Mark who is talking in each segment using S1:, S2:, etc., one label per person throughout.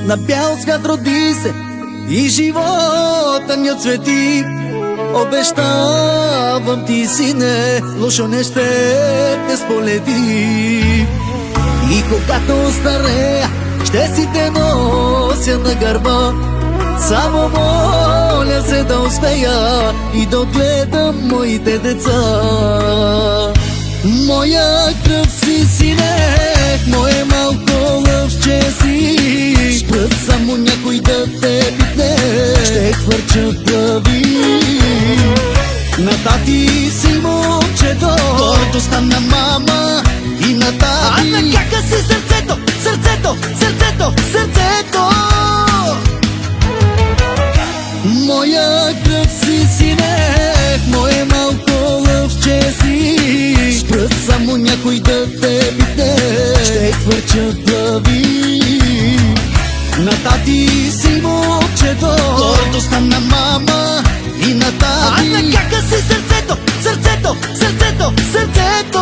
S1: На бял свят роди се и живота ни отцвети. Обещавам ти, сине, лошо не ще те сполети. И когато старея, ще си те нося на гърба. Само моля се да успея и да отгледам моите деца. Моя кръв си, сине, мое малко лъвче си. Спрат само някой да те питне, ще хвърчат глави. На тати си момчето, гордостта на мама и на тати. А на кака си сърцето, сърцето, сърцето, сърцето. Моя кръв си, сине, мое малко лъвче си. Спрат само някой да те питне, ще хвърчат глави. На тати си момчето, гордостта на мама и на тати. А на кака си сърцето, сърцето, сърцето, сърцето.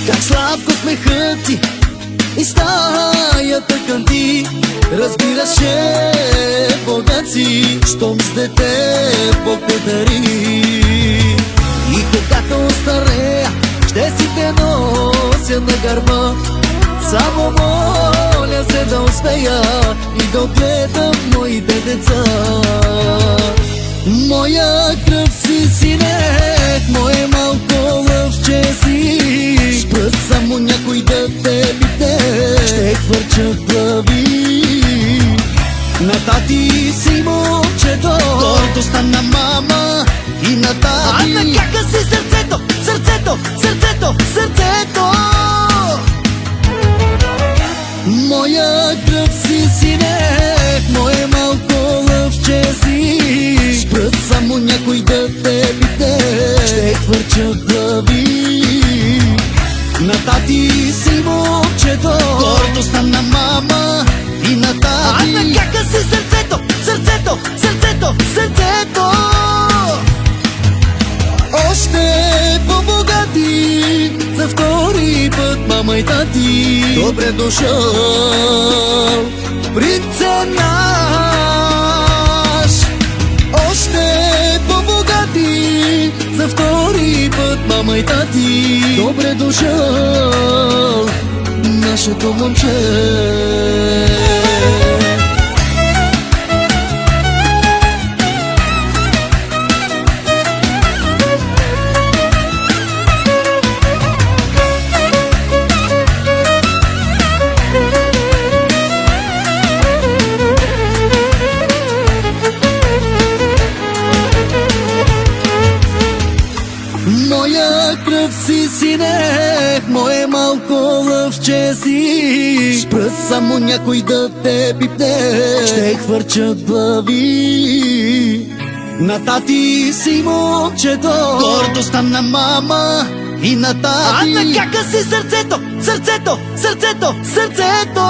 S1: Как сладко смехът ти и стаята кънти. Разбираше богат си, щом с дете Бог те дари. И когато старея, ще си те нося на гърба. Само моля се да успея и да отгледам моите деца. Моя кръв си, сине, мое малко лъвче си. Спрат само някой да те питне, ще хвърчат глави. На тати си момчето, гордостта на мама и на тати. А на кака си сърцето, сърцето, сърцето, сърцето. Моя кръв си, сине, мое малко лъвче си. Спрат само някой да те питне, ще хвърчат глави. На тати си момчето, гордостта на мама и на тати. А на кака си сърцето, сърцето, сърцето, сърцето. Още по-богати за втори път, мама и тати. Добре дошъл, принце наш. Още по-богати за втори път, мама и тати. Добре дошъл, нашето момче. Моя кръв си, сине, мое малко лъвче си. Спрат само някой да те пипне, ще хвърчат глави. На тати си момчето, гордостта на мама и на тати. А на кака си сърцето, сърцето, сърцето, сърцето.